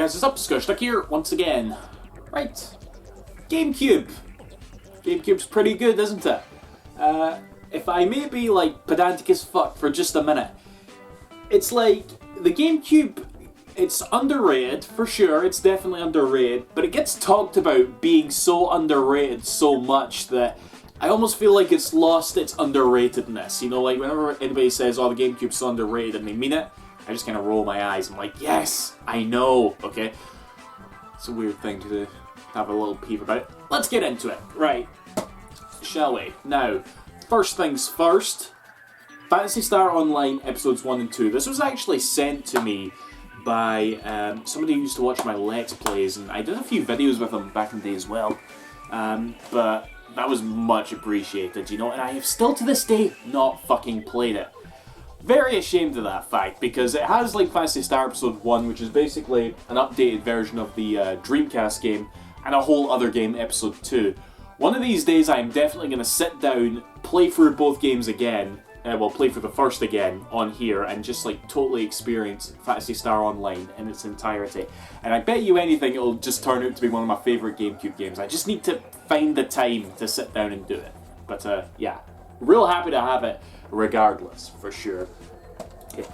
guys, it's up, Stuck here once again. Right, Gamecube. Gamecube's pretty good, isn't it? If I may be like pedantic as fuck for just a minute, it's like the Gamecube, it's underrated for sure, it's definitely underrated, but it gets talked about being so underrated so much that I almost feel like it's lost its underratedness. You know, like whenever anybody says, oh, the Gamecube's so underrated and they mean it, I just kind of roll my eyes. I'm like, yes, I know, okay? It's a weird thing to have a little peeve about it. Let's get into it. Right, shall we? Now, first things first, Phantasy Star Online Episodes 1 and 2. This was actually sent to me by somebody who used to watch my Let's Plays, and I did a few videos with him back in the day as well. But that was much appreciated, you know, and I have still to this day not fucking played it. Very ashamed of that fact, because it has like Phantasy Star Episode 1, which is basically an updated version of the Dreamcast game, and a whole other game, Episode 2. One of these days I am definitely going to sit down, play through both games again, play through the first again on here, and just like totally experience Phantasy Star Online in its entirety. And I bet you anything it'll just turn out to be one of my favourite GameCube games. I just need to find the time to sit down and do it. But yeah, real happy to have it regardless, for sure. Okay.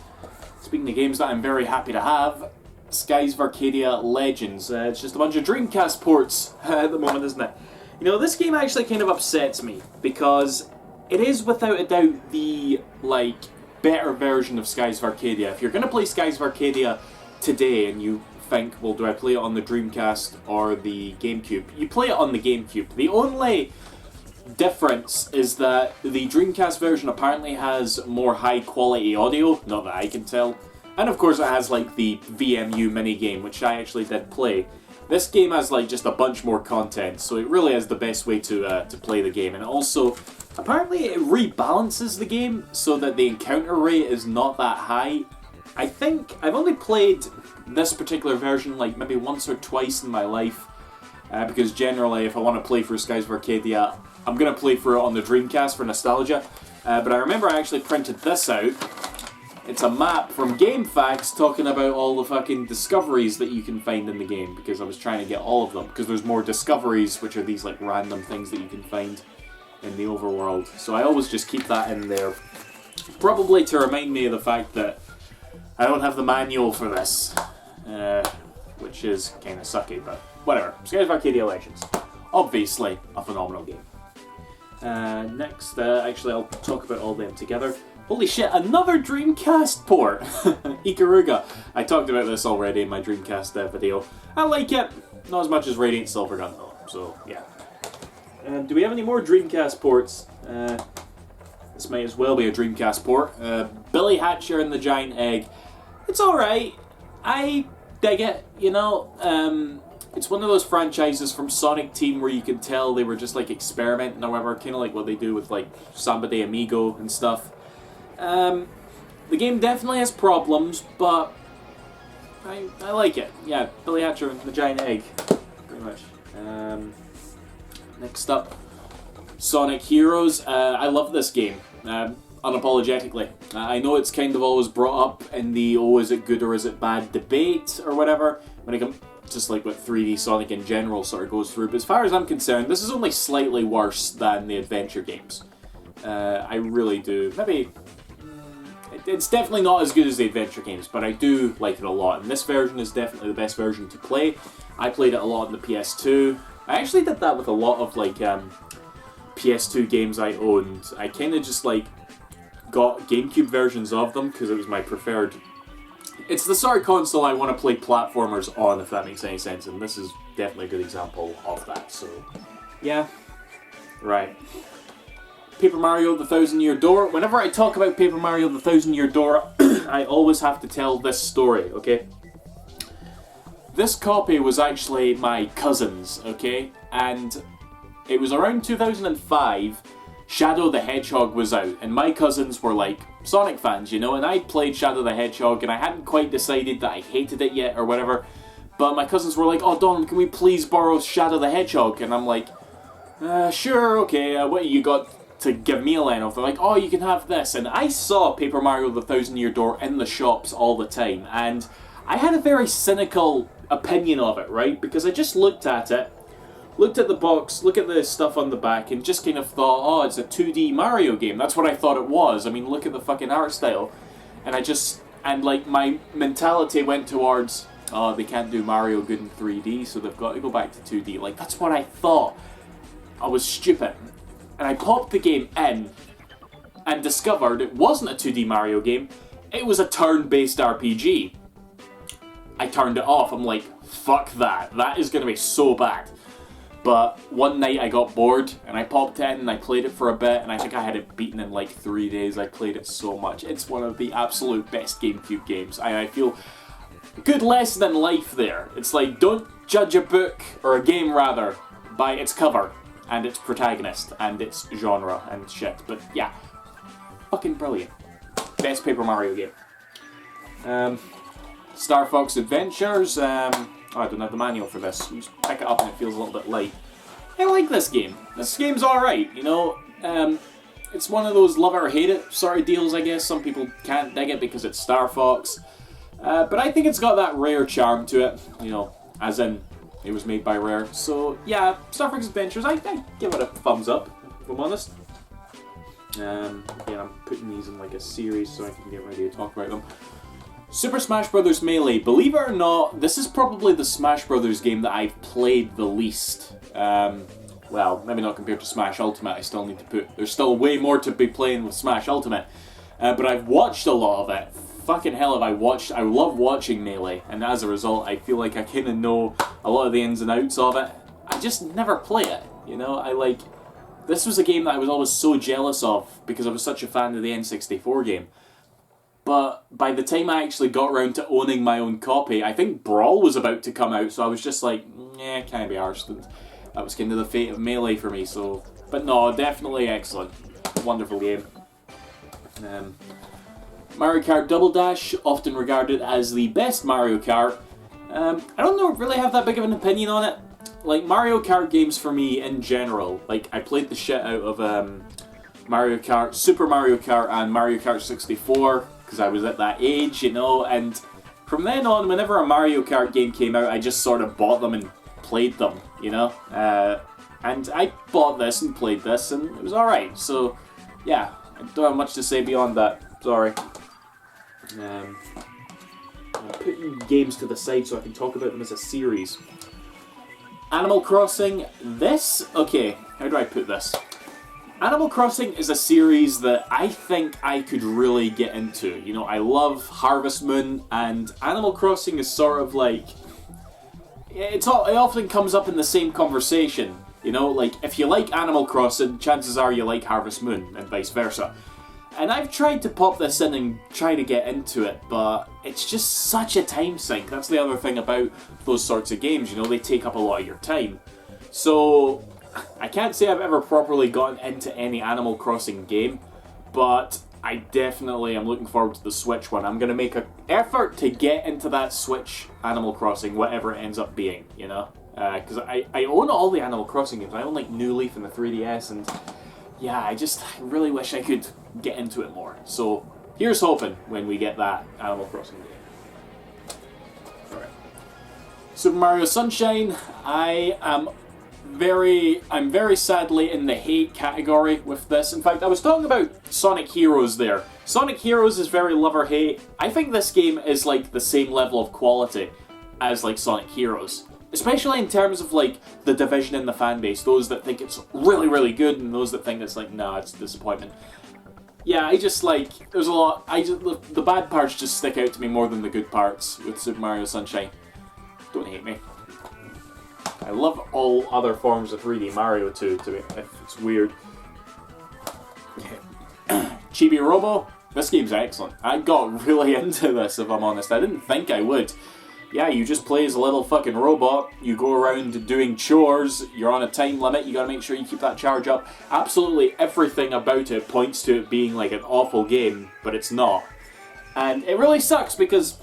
Speaking of games that I'm very happy to have, Skies of Arcadia Legends. It's just a bunch of Dreamcast ports at the moment, isn't it? You know, this game actually kind of upsets me, because it is without a doubt the, like, better version of Skies of Arcadia. If you're going to play Skies of Arcadia today and you think, well, do I play it on the Dreamcast or the GameCube? You play it on the GameCube. The only difference is that the Dreamcast version apparently has more high quality audio, not that I can tell, and of course it has like the VMU minigame, which I actually did play. This game has like just a bunch more content, so it really is the best way to play the game, and also apparently it rebalances the game so that the encounter rate is not that high. I think I've only played this particular version like maybe once or twice in my life, because generally if I want to play through Skies of Arcadia, I'm going to play through it on the Dreamcast for nostalgia, but I remember I actually printed this out. It's a map from GameFAQs talking about all the fucking discoveries that you can find in the game, because I was trying to get all of them, because there's more discoveries, which are these like random things that you can find in the overworld. So I always just keep that in there, probably to remind me of the fact that I don't have the manual for this, which is kind of sucky, but whatever. Skies of Arcadia Legends. Obviously a phenomenal game. Next, actually I'll talk about all them together. Holy shit, another Dreamcast port! Ikaruga. I talked about this already in my Dreamcast video. I like it. Not as much as Radiant Silvergun though, so yeah. Do we have any more Dreamcast ports? This might as well be a Dreamcast port. Billy Hatcher and the Giant Egg. It's alright. I dig it, you know. It's one of those franchises from Sonic Team where you can tell they were just like experimenting or whatever, kind of like what they do with like Samba de Amigo and stuff. The game definitely has problems, but I like it. Yeah, Billy Hatcher and the Giant Egg, pretty much. Next up, Sonic Heroes. I love this game, unapologetically. I know it's kind of always brought up in the oh, is it good or is it bad debate or whatever, when it comes just like what 3D Sonic in general sort of goes through, but as far as I'm concerned, this is only slightly worse than the adventure games. I really do. Maybe it's definitely not as good as the adventure games, but I do like it a lot, and this version is definitely the best version to play. I played it a lot on the PS2. I actually did that with a lot of like PS2 games I owned. I kind of just like got GameCube versions of them because it was my preferred. It's the sort of console I want to play platformers on, if that makes any sense, and this is definitely a good example of that, so yeah. Right. Paper Mario The Thousand Year Door. Whenever I talk about Paper Mario The Thousand Year Door, I always have to tell this story, okay? This copy was actually my cousin's, okay? And it was around 2005, Shadow the Hedgehog was out, and my cousins were like Sonic fans, you know, and I played Shadow the Hedgehog, and I hadn't quite decided that I hated it yet or whatever, but my cousins were like, oh Don, can we please borrow Shadow the Hedgehog? And I'm like, sure, okay, what you got to give me a line off? They're like, oh, you can have this, and I saw Paper Mario The Thousand Year Door in the shops all the time, and I had a very cynical opinion of it, right? Because I just looked at it, looked at the box, look at the stuff on the back, and just kind of thought, oh, it's a 2D Mario game. That's what I thought it was. I mean, look at the fucking art style. And like, my mentality went towards, oh, they can't do Mario good in 3D, so they've got to go back to 2D. Like, that's what I thought. I was stupid. And I popped the game in and discovered it wasn't a 2D Mario game, it was a turn-based RPG. I turned it off. I'm like, fuck that. That is going to be so bad. But one night I got bored and I popped it in and I played it for a bit, and I think I had it beaten in like 3 days. I played it so much. It's one of the absolute best GameCube games. I feel good lesson in life there. It's like, don't judge a book, or a game rather, by its cover and its protagonist and its genre and shit. But yeah, fucking brilliant. Best Paper Mario game. Star Fox Adventures. Oh, I don't have the manual for this. You just pick it up and it feels a little bit light. I like this game. This game's alright, you know. It's one of those love it or hate it sort of deals, I guess. Some people can't dig it because it's Star Fox. But I think it's got that Rare charm to it, you know, as in it was made by Rare. So yeah, Star Fox Adventures, I give it a thumbs up, if I'm honest. Again, I'm putting these in like a series so I can get ready to talk about them. Super Smash Bros. Melee. Believe it or not, this is probably the Smash Bros. Game that I've played the least. Well, maybe not compared to Smash Ultimate. I still need to put... There's still way more to be playing with Smash Ultimate. But I've watched a lot of it. Fucking hell have I watched... I love watching Melee. And as a result, I feel like I kind of know a lot of the ins and outs of it. I just never play it. You know, This was a game that I was always so jealous of because I was such a fan of the N64 game. But by the time I actually got around to owning my own copy, I think Brawl was about to come out, so I was just like, can't be arsed. And that was kind of the fate of Melee for me, so... But no, definitely excellent. Wonderful game. Mario Kart Double Dash, often regarded as the best Mario Kart. I don't really have that big of an opinion on it. Like, Mario Kart games for me in general, like, I played the shit out of Mario Kart, Super Mario Kart and Mario Kart 64, because I was at that age, you know, and from then on, whenever a Mario Kart game came out, I just sort of bought them and played them, you know? And I bought this and played this, and it was alright, so, yeah, I don't have much to say beyond that, sorry. I'm putting games to the side so I can talk about them as a series. Animal Crossing, okay, how do I put this? Animal Crossing is a series that I think I could really get into. You know, I love Harvest Moon, and Animal Crossing is sort of like... It often comes up in the same conversation. You know, like, if you like Animal Crossing, chances are you like Harvest Moon, and vice versa. And I've tried to pop this in and try to get into it, but it's just such a time sink. That's the other thing about those sorts of games, you know, they take up a lot of your time. So... I can't say I've ever properly gotten into any Animal Crossing game, but I definitely am looking forward to the Switch one. I'm going to make an effort to get into that Switch Animal Crossing, whatever it ends up being, you know? Because I own all the Animal Crossing games. I own like New Leaf and the 3DS, and yeah, I really wish I could get into it more. So here's hoping when we get that Animal Crossing game. Alright. Super Mario Sunshine, I'm very sadly in the hate category with this. In fact, I was talking about Sonic Heroes there. Sonic Heroes is very love or hate. I think this game is like the same level of quality as like Sonic Heroes. Especially in terms of like the division in the fan base. Those that think it's really, really good and those that think it's like, nah, it's a disappointment. Yeah, I just like, there's a lot, the bad parts just stick out to me more than the good parts with Super Mario Sunshine. Don't hate me. I love all other forms of 3D Mario too, it's weird. Chibi Robo, this game's excellent. I got really into this, if I'm honest. I didn't think I would. Yeah, you just play as a little fucking robot, you go around doing chores, you're on a time limit, you gotta make sure you keep that charge up. Absolutely everything about it points to it being like an awful game, but it's not. And it really sucks because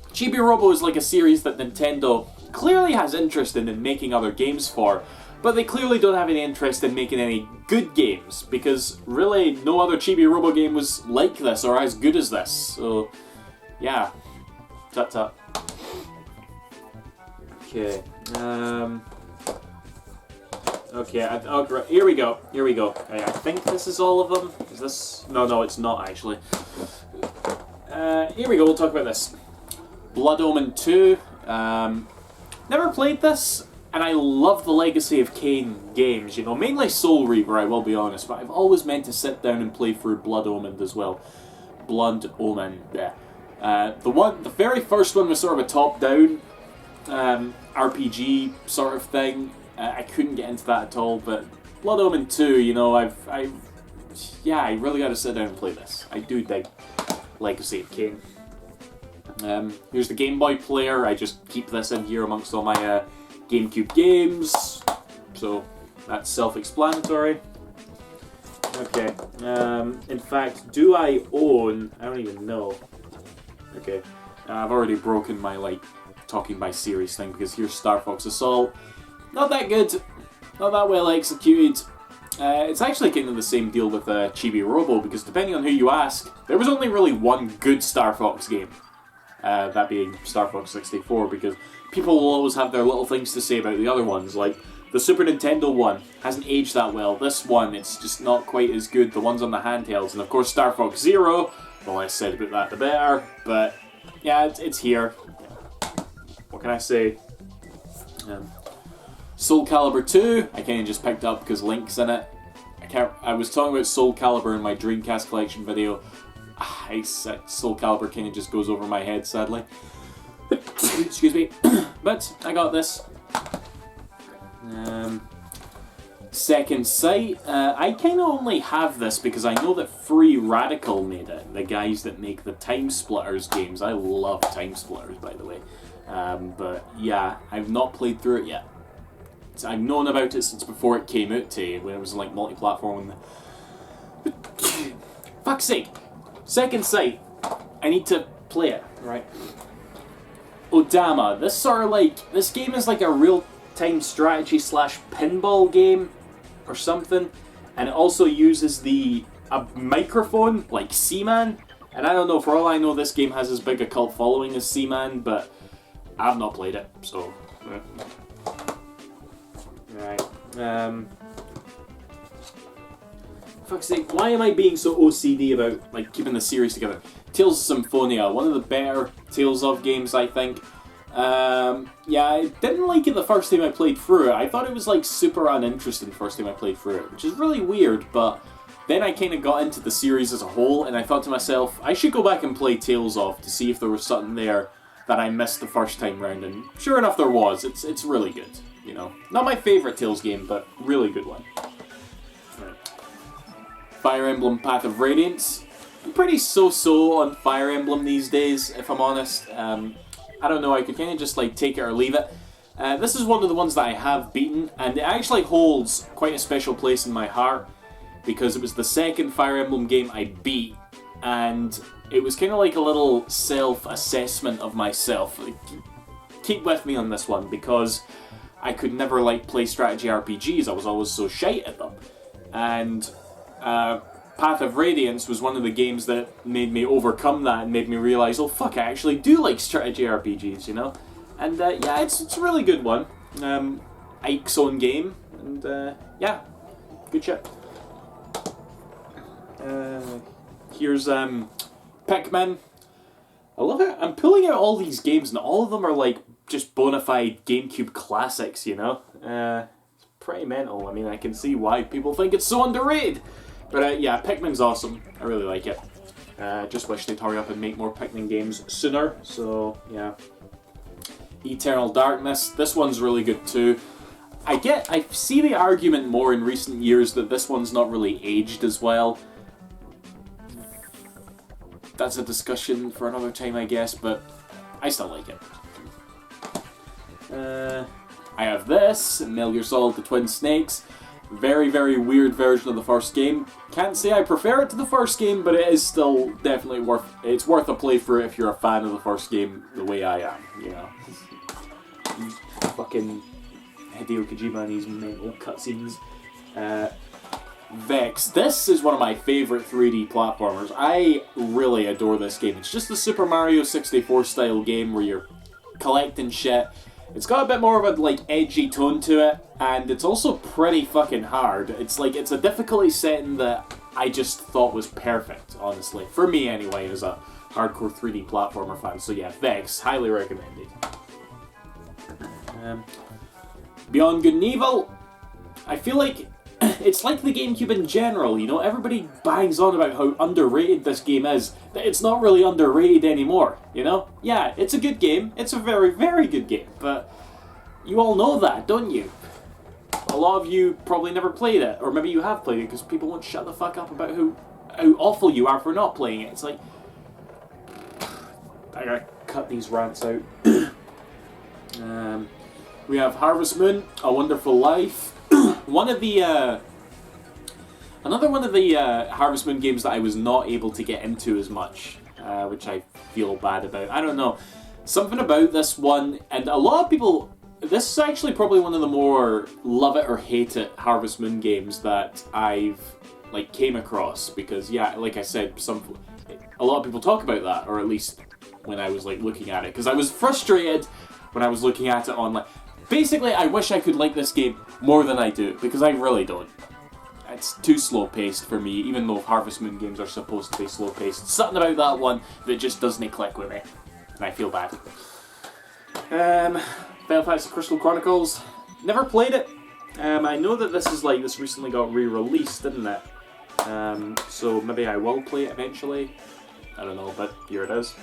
Chibi Robo is like a series that Nintendo clearly has interest in making other games for, but they clearly don't have any interest in making any good games, because really no other Chibi Robo game was like this or as good as this, so yeah, tut tut. Okay. Okay, right, here we go. Here we go. I think this is all of them. Is this? No, it's not actually. Here we go. We'll talk about this. Blood Omen 2. Never played this, and I love the Legacy of Kain games. You know, mainly Soul Reaver. I will be honest, but I've always meant to sit down and play through Blood Omen as well. Blood Omen. Yeah. The very first one was sort of a top-down RPG sort of thing. I couldn't get into that at all, but Blood Omen 2, you know, I really got to sit down and play this. I do dig Legacy of Kain. Here's the Game Boy player. I just keep this in here amongst all my Gamecube games, so that's self-explanatory. Okay, in fact, do I own... I don't even know. Okay, I've already broken my, like, talking by series thing, because here's Star Fox Assault. Not that good, not that well executed. It's actually kind of the same deal with Chibi Robo, because depending on who you ask, there was only really one good Star Fox game. That being Star Fox 64, because people will always have their little things to say about the other ones, like the Super Nintendo one hasn't aged that well. This one, it's just not quite as good. The ones on the handhelds, and of course Star Fox Zero, the less said about that the better, but yeah, it's here. What can I say? Soul Calibur 2, I kind of just picked up because Link's in it. I was talking about Soul Calibur in my Dreamcast collection video. Soul Calibur kind of just goes over my head, sadly. Excuse me. But I got this. Second Sight. I kind of only have this because I know that Free Radical made it. The guys that make the Time Splitters games. I love Time Splitters, by the way. But yeah, I've not played through it yet. I've known about it since before it came out when it was like multi-platform. Fuck's sake! Second Sight. I need to play it, right? Odama. This game is like a real-time strategy / pinball game or something, and it also uses a microphone like Seaman. And I don't know. For all I know, this game has as big a cult following as Seaman, but I've not played it, so. Right. Fuck's sake, why am I being so OCD about like keeping the series together? Tales of Symphonia, one of the better Tales of games, I think. Yeah, I didn't like it the first time I played through it. I thought it was like super uninteresting the first time I played through it, which is really weird, but then I kind of got into the series as a whole, and I thought to myself, I should go back and play Tales of to see if there was something there that I missed the first time round, and sure enough there was. It's really good. You know, not my favourite Tales game, but really good one. Right. Fire Emblem Path of Radiance. I'm pretty so-so on Fire Emblem these days, if I'm honest. I don't know, I could kind of just like take it or leave it. This is one of the ones that I have beaten, and it actually holds quite a special place in my heart, because it was the second Fire Emblem game I beat, and it was kind of like a little self-assessment of myself. Like, keep with me on this one, because I could never like play strategy RPGs. I was always so shite at them. And Path of Radiance was one of the games that made me overcome that and made me realise, oh fuck, I actually do like strategy RPGs, you know? And yeah, it's a really good one. Ike's own game, and yeah, good shit. Here's Pikmin. I love it. I'm pulling out all these games, and all of them are like just bona fide GameCube classics, you know? It's pretty mental. I mean, I can see why people think it's so underrated. But yeah, Pikmin's awesome. I really like it. Just wish they'd hurry up and make more Pikmin games sooner. So, yeah. Eternal Darkness. This one's really good too. I see the argument more in recent years that this one's not really aged as well. That's a discussion for another time, I guess, but I still like it. I have this, Metal Gear Solid: The Twin Snakes. Very, very weird version of the first game. Can't say I prefer it to the first game, but it is still definitely worth a playthrough if you're a fan of the first game the way I am, you know. Fucking Hideo Kojima and his mental cutscenes. Vex. This is one of my favourite 3D platformers. I really adore this game. It's just the Super Mario 64 style game where you're collecting shit. It's got a bit more of a like edgy tone to it, and it's also pretty fucking hard. It's like it's a difficulty setting that I just thought was perfect, honestly. For me anyway, as a hardcore 3D platformer fan. So yeah, Vex, highly recommended. Beyond Good and Evil, I feel like it's like the GameCube in general, you know, everybody bangs on about how underrated this game is, that it's not really underrated anymore, you know? Yeah, it's a good game, it's a very, very good game, but you all know that, don't you? A lot of you probably never played it, or maybe you have played it because people won't shut the fuck up about how awful you are for not playing it. It's like, I gotta cut these rants out. We have Harvest Moon, A Wonderful Life. Another one of the Harvest Moon games that I was not able to get into as much, which I feel bad about. I don't know. Something about this one, and a lot of people, this is actually probably one of the more love it or hate it Harvest Moon games that I've like came across, because yeah, like I said, a lot of people talk about that, or at least when I was like looking at it, because I was frustrated when I was looking at it online. Basically, I wish I could like this game more than I do, because I really don't. It's too slow-paced for me, even though Harvest Moon games are supposed to be slow-paced. Something about that one that just doesn't click with me, and I feel bad. Final Fantasy Crystal Chronicles, never played it. I know that this recently got re-released, didn't it? So maybe I will play it eventually. I don't know, but here it is.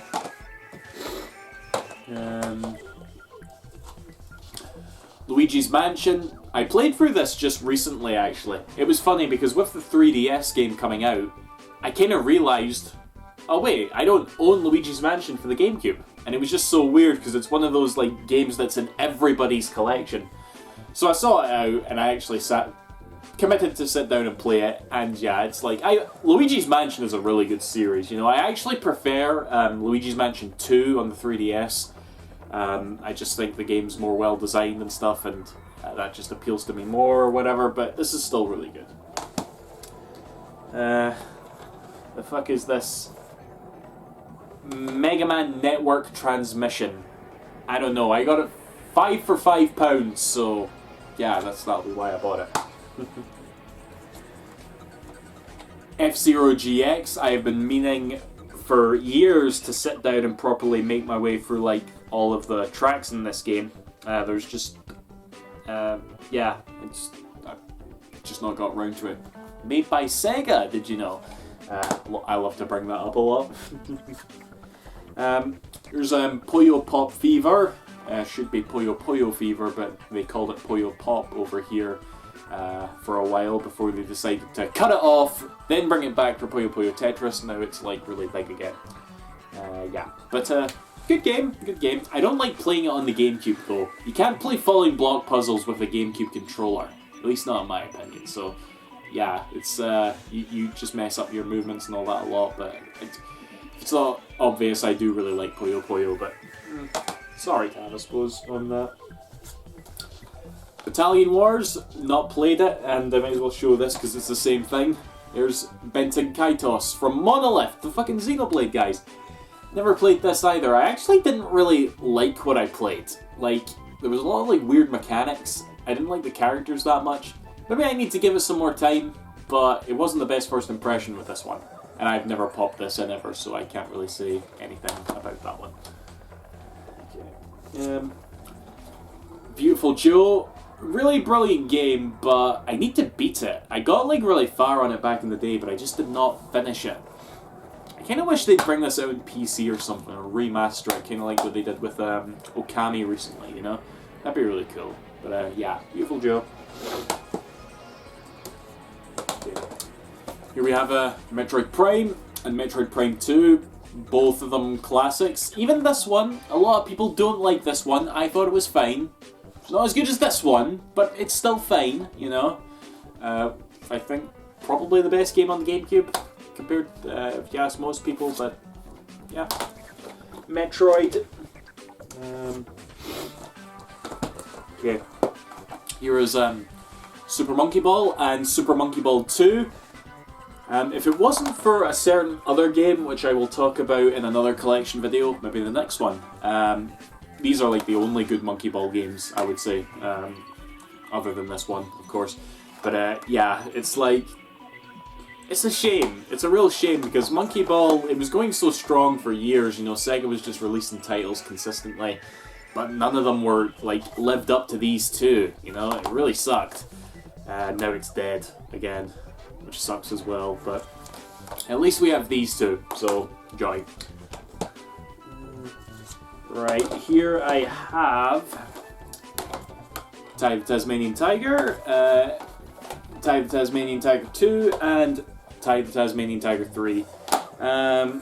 Luigi's Mansion. I played through this just recently, actually. It was funny because with the 3DS game coming out, I kind of realised, oh wait, I don't own Luigi's Mansion for the Gamecube. And it was just so weird because it's one of those like games that's in everybody's collection. So I saw it out and I actually committed to sit down and play it. And yeah, it's like, Luigi's Mansion is a really good series, you know. I actually prefer Luigi's Mansion 2 on the 3DS. I just think the game's more well designed and stuff, and that just appeals to me more or whatever, but this is still really good. The fuck is this? Mega Man Network Transmission. I don't know, I got it 5 for £5, so yeah, that'll be why I bought it. F-Zero GX, I have been meaning for years to sit down and properly make my way through like all of the tracks in this game. There's just yeah, I've just not got around to it. Made by Sega, did you know? I love to bring that up a lot. Here's Puyo Pop Fever. Should be Puyo Puyo Fever, but they called it Puyo Pop over here for a while before they decided to cut it off, then bring it back for Puyo Puyo Tetris. Now it's like really big again. Yeah, but good game, good game. I don't like playing it on the GameCube though. You can't play falling block puzzles with a GameCube controller, at least not in my opinion. So yeah, it's you just mess up your movements and all that a lot. But it's not obvious. I do really like Puyo Puyo, but sorry to have, I suppose, on that. Battalion Wars, not played it, and I might as well show this because it's the same thing. There's Benten Kaitos from Monolith, the fucking Xenoblade guys. Never played this either. I actually didn't really like what I played. Like, there was a lot of like weird mechanics. I didn't like the characters that much. Maybe I need to give it some more time, but it wasn't the best first impression with this one. And I've never popped this in ever, so I can't really say anything about that one. Okay. Beautiful Joe. Really brilliant game, but I need to beat it. I got like really far on it back in the day, but I just did not finish it. I kind of wish they'd bring this out on PC or something, or remaster it, kind of like what they did with Okami recently, you know? That'd be really cool. But yeah, Beautiful Joe. Okay. Here we have Metroid Prime and Metroid Prime 2. Both of them classics. Even this one, a lot of people don't like this one. I thought it was fine. It's not as good as this one, but it's still fine, you know. I think probably the best game on the GameCube, compared, if you ask most people, but yeah. Metroid. Okay. Here is Super Monkey Ball and Super Monkey Ball 2. If it wasn't for a certain other game, which I will talk about in another collection video, maybe the next one, these are like the only good Monkey Ball games, I would say, other than this one, of course. But yeah, it's like, it's a shame. It's a real shame because Monkey Ball, it was going so strong for years. You know, Sega was just releasing titles consistently, but none of them were like lived up to these two. You know, it really sucked. Now it's dead again, which sucks as well. But at least we have these two, so joy. Right, here I have Ty the Tasmanian Tiger, Ty the Tasmanian Tiger 2, and Ty the Tasmanian Tiger 3. A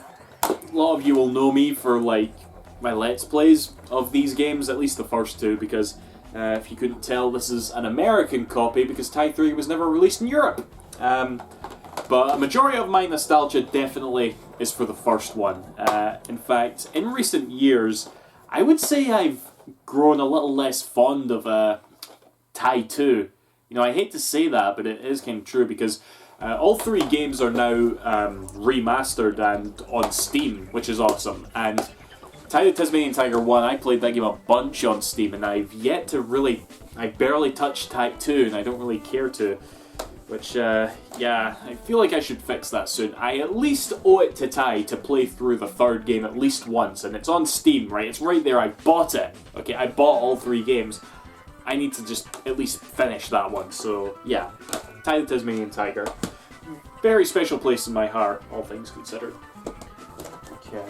lot of you will know me for like my Let's Plays of these games, at least the first two, because if you couldn't tell, this is an American copy because Ty 3 was never released in Europe. But a majority of my nostalgia definitely is for the first one. In fact, in recent years, I would say I've grown a little less fond of Ty 2. You know, I hate to say that, but it is kind of true because all three games are now remastered and on Steam, which is awesome. And Ty the Tasmanian Tiger 1, I played that game a bunch on Steam, and I've yet to really... I barely touched Ty 2, and I don't really care to. Which, yeah, I feel like I should fix that soon. I at least owe it to Ty to play through the third game at least once, and it's on Steam, right? It's right there, I bought it. Okay, I bought all three games. I need to just at least finish that one, so yeah. Ty the Tasmanian Tiger. Very special place in my heart, all things considered. Okay,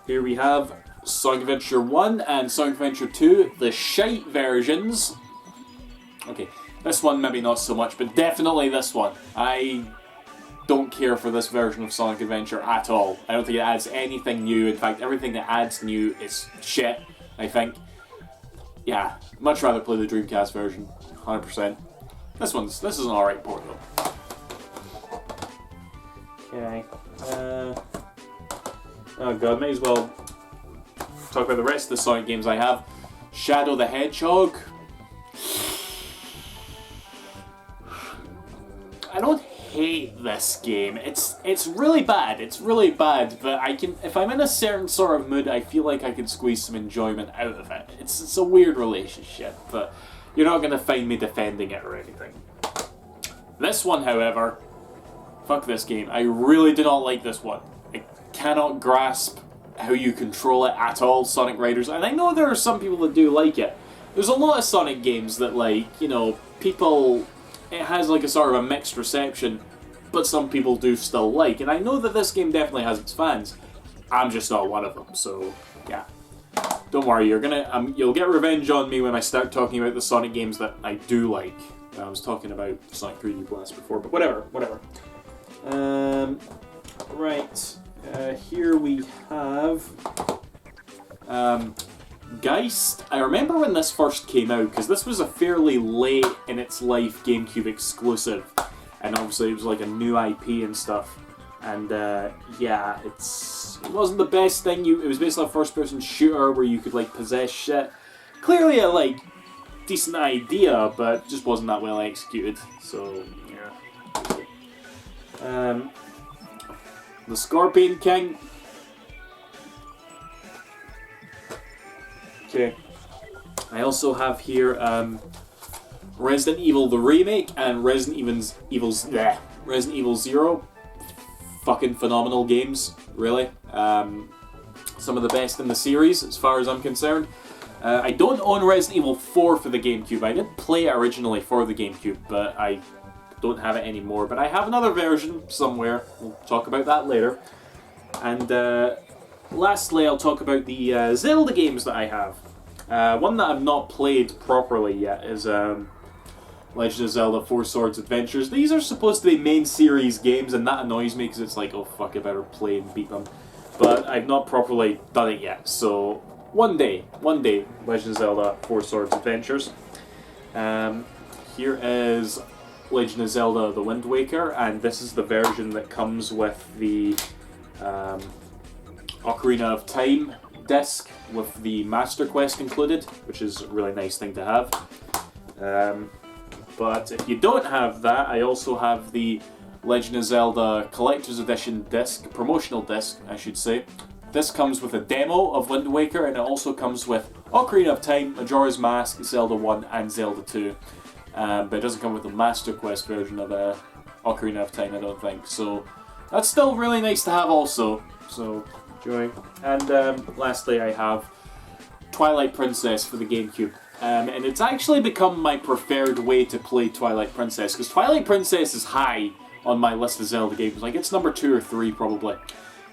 here we have Sonic Adventure 1 and Sonic Adventure 2, the shite versions. Okay. This one maybe not so much, but definitely this one. I don't care for this version of Sonic Adventure at all. I don't think it adds anything new. In fact, everything that adds new is shit, I think. Yeah, much rather play the Dreamcast version, 100%. This is an alright port though. Okay. Oh god, may as well talk about the rest of the Sonic games I have. Shadow the Hedgehog. I don't hate this game. It's really bad. It's really bad, but I can, if I'm in a certain sort of mood, I feel like I can squeeze some enjoyment out of it. It's a weird relationship, but you're not gonna find me defending it or anything. This one, however, fuck this game. I really do not like this one. I cannot grasp how you control it at all, Sonic Riders, and I know there are some people that do like it. There's a lot of Sonic games that, like, you know, people... It has like a sort of a mixed reception, but some people do still like. And I know that this game definitely has its fans. I'm just not one of them, so yeah. Don't worry, you'll get revenge on me when I start talking about the Sonic games that I do like. I was talking about Sonic 3D Blast before, but whatever. Right, here we have Geist. I remember when this first came out, because this was a fairly late in its life GameCube exclusive, and obviously it was like a new IP and stuff, and yeah, it wasn't the best thing. It was basically a first-person shooter where you could like possess shit. Clearly a like decent idea, but just wasn't that well executed, so yeah. The Scorpion King. Okay. I also have here Resident Evil the Remake and Resident Evil 0. Fucking phenomenal games, really. Some of the best in the series, as far as I'm concerned. I don't own Resident Evil 4 for the GameCube. I did play it originally for the GameCube, but I don't have it anymore. But I have another version somewhere. We'll talk about that later. And lastly, I'll talk about the Zelda games that I have. One that I've not played properly yet is Legend of Zelda 4 Swords Adventures. These are supposed to be main series games, and that annoys me because it's like, oh fuck, I better play and beat them. But I've not properly done it yet, so one day, Legend of Zelda 4 Swords Adventures. Here is Legend of Zelda The Wind Waker, and this is the version that comes with the Ocarina of Time disc with the Master Quest included, which is a really nice thing to have. But if you don't have that, I also have the Legend of Zelda Collector's Edition disc, promotional disc, I should say. this comes with a demo of Wind Waker, and it also comes with Ocarina of Time, Majora's Mask, Zelda 1 and Zelda 2. But it doesn't come with the Master Quest version of Ocarina of Time, I don't think. So that's still really nice to have also. So enjoy. And lastly I have Twilight Princess for the GameCube. And it's actually become my preferred way to play Twilight Princess, because Twilight Princess is high on my list of Zelda games. Like, it's number 2 or 3 probably.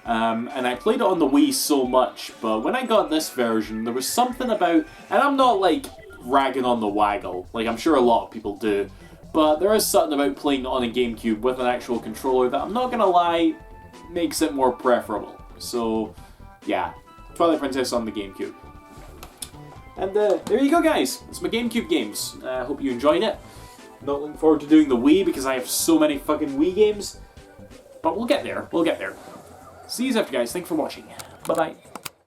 And I played it on the Wii so much, but when I got this version, there was something about, and I'm not like ragging on the waggle, like I'm sure a lot of people do, but there is something about playing it on a GameCube with an actual controller that, I'm not gonna lie, makes it more preferable. So yeah, Twilight Princess on the GameCube. And there you go, guys. It's my GameCube games. I hope you enjoyed it. Not looking forward to doing the Wii because I have so many fucking Wii games. But we'll get there. We'll get there. See you after, guys. Thanks for watching. Bye-bye.